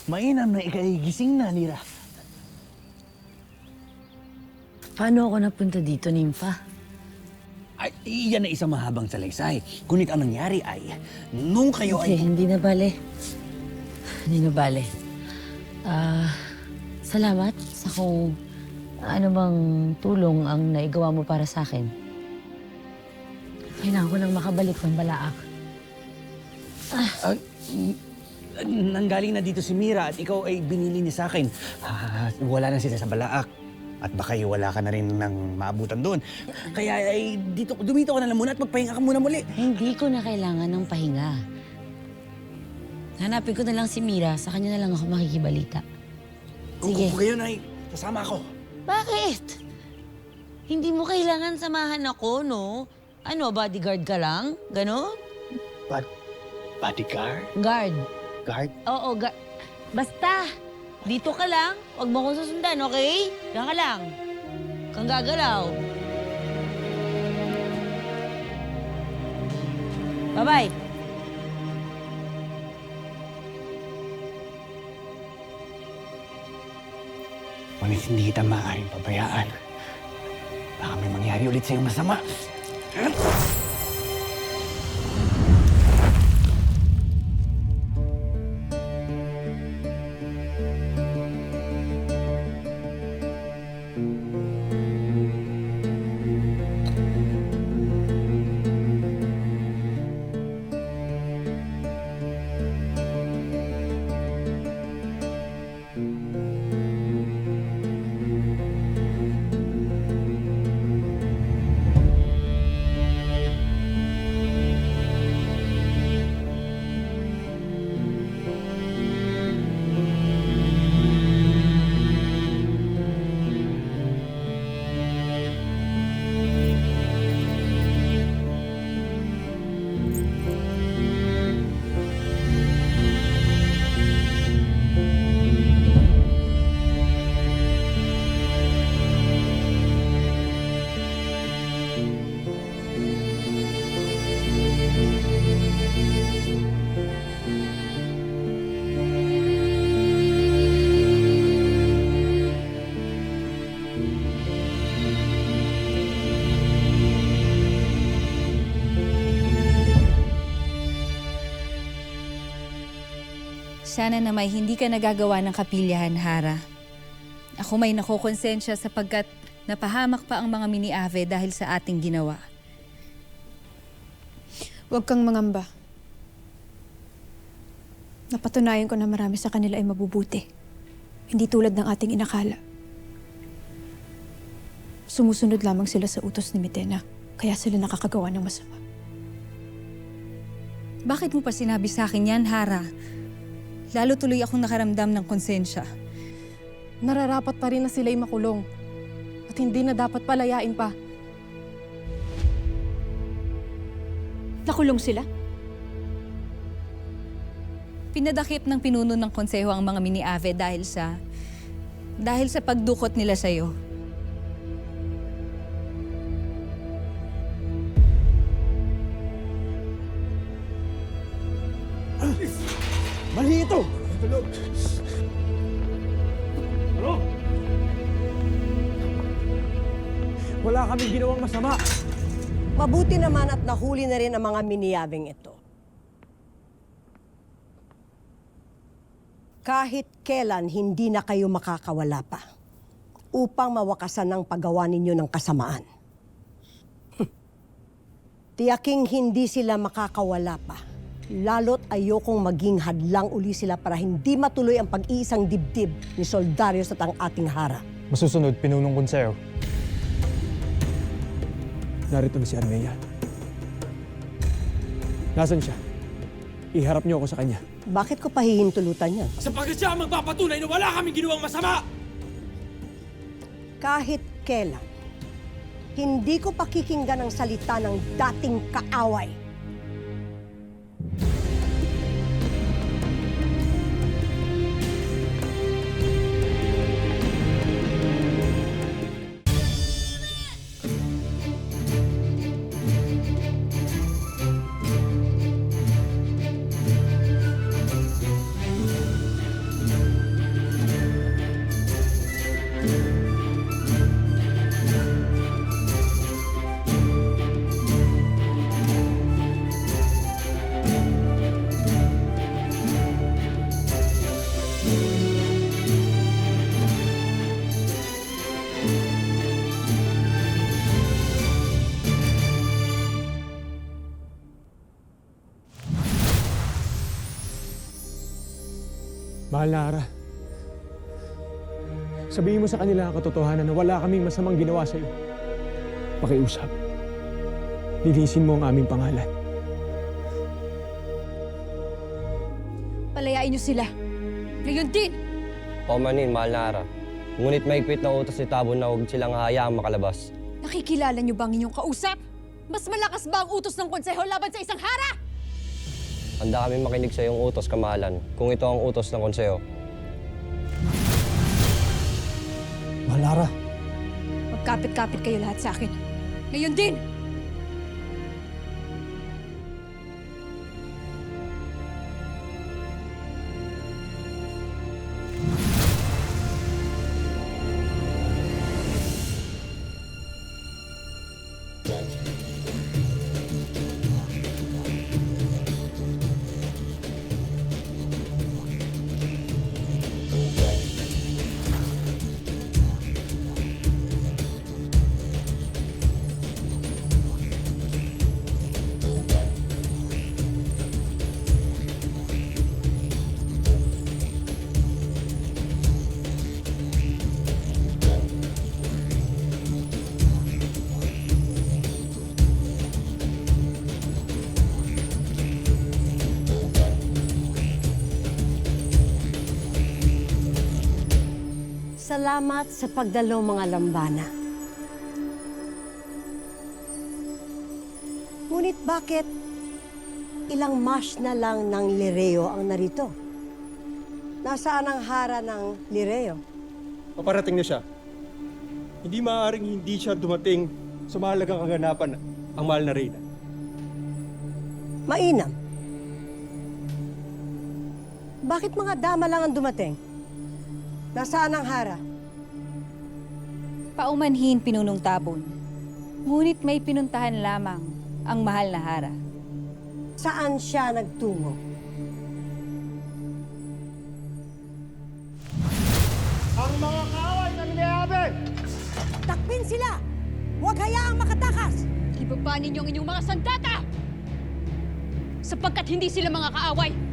Mainam na ikaigising na, Nira. Paano ako napunta dito, Nympha? Ay, iyan na isang mahabang salaysay. Ngunit ang nangyari ay, nung kayo ay... Hindi na bale. Hindi na bale. Salamat sa kung ano bang tulong ang naigawa mo para sa akin. Kailangan ko lang makabalik ng Balaak. Nanggaling na dito si Mira at ikaw ay binili niya sa akin. Wala na sila sa Balaak. At baka wala ka na rin ng maabutan doon. Kaya ay dumito ka na lang muna at magpahinga ka muna muli. Hindi ko na kailangan ng pahinga. Hanapin ko na lang si Mira, sa kanya na lang ako makikibalita. Sige. Kung gayon ay kasama ako. Bakit? Hindi mo kailangan samahan ako, no? Ano, bodyguard ka lang? Ganon? Bodyguard? Guard. Guard? Oo, basta, dito ka lang. Huwag mo akong susundan, okay? Diyan ka lang. Kang gagalaw. Bye-bye. Ngunit hindi kita maaaring pabayaan. Baka may mangyari ulit sa'yo masama. Sana na may hindi ka nagagawa ng kapilyahan, Hara. Ako may nakokonsensya sapagkat napahamak pa ang mga mini-ave dahil sa ating ginawa. Huwag kang mangamba. Napatunayan ko na marami sa kanila ay mabubuti. Hindi tulad ng ating inakala. Sumusunod lamang sila sa utos ni Mitena, kaya sila nakakagawa ng masama. Bakit mo pa sinabi sa akin yan, Hara? Lalo tuloy akong nakaramdam ng konsensya. Nararapat pa rin na sila'y makulong. At hindi na dapat palayain pa. Nakulong sila? Pinadakip ng pinuno ng konseho ang mga mini-ave dahil sa pagdukot nila sa'yo. Mali ito! Ano? Wala kaming ginawang masama. Mabuti naman at nahuli na rin ang mga miniyabing ito. Kahit kailan hindi na kayo makakawala pa upang mawakasan ang paggawa ninyo ng kasamaan. Tiyaking hindi sila makakawala pa. Lalo't ayokong maging hadlang uli sila para hindi matuloy ang pag-iisang dibdib ni Soldarius at ang ating Hara. Masusunod, pinunong konseho. Narito na si Armea. Nasaan siya? Iharap niyo ako sa kanya. Bakit ko pahihintulutan yan? Sapagkat siya ang magpapatunay na wala kaming ginawang masama! Kahit kailan, hindi ko pakikinggan ang salita ng dating kaaway. Mahal na Hara. Sabihin mo sa kanila ang katotohanan na wala kaming masamang ginawa sa'yo. Pakiusap. Linisin mo ang aming pangalan. Palayain niyo sila. Ngayon din! Paumanin, mahal na Hara. Ngunit mahigpit na utos ni Tabon na huwag silang hahayaang makalabas. Nakikilala niyo ba ang inyong kausap? Mas malakas ba ang utos ng konseho laban sa isang hara? Handa kami makinig sa iyong utos, kamahalan, kung ito ang utos ng konseho. Mahal na Hara. Magkapit-kapit kayo lahat sa akin. Ngayon din! Salamat sa pagdalo mga lambana. Ngunit bakit ilang mash na lang ng Lireo ang narito? Nasaan ang hara ng Lireo? Paparating na siya. Hindi maaaring hindi siya dumating sa mahalagang kaganapan ang mahal na Reyna. Mainam. Bakit mga dama lang ang dumating? Nasaan ang hara? Paumanhin, Pinunong Tabon. Ngunit may pinuntahan lamang ang mahal na Hara. Saan siya nagtungo? Ang mga kaaway ng Iniabe! Takbin sila! Huwag hayaang makatakas! Ibaba ninyo ang inyong mga sandata! Sapagkat hindi sila mga kaaway.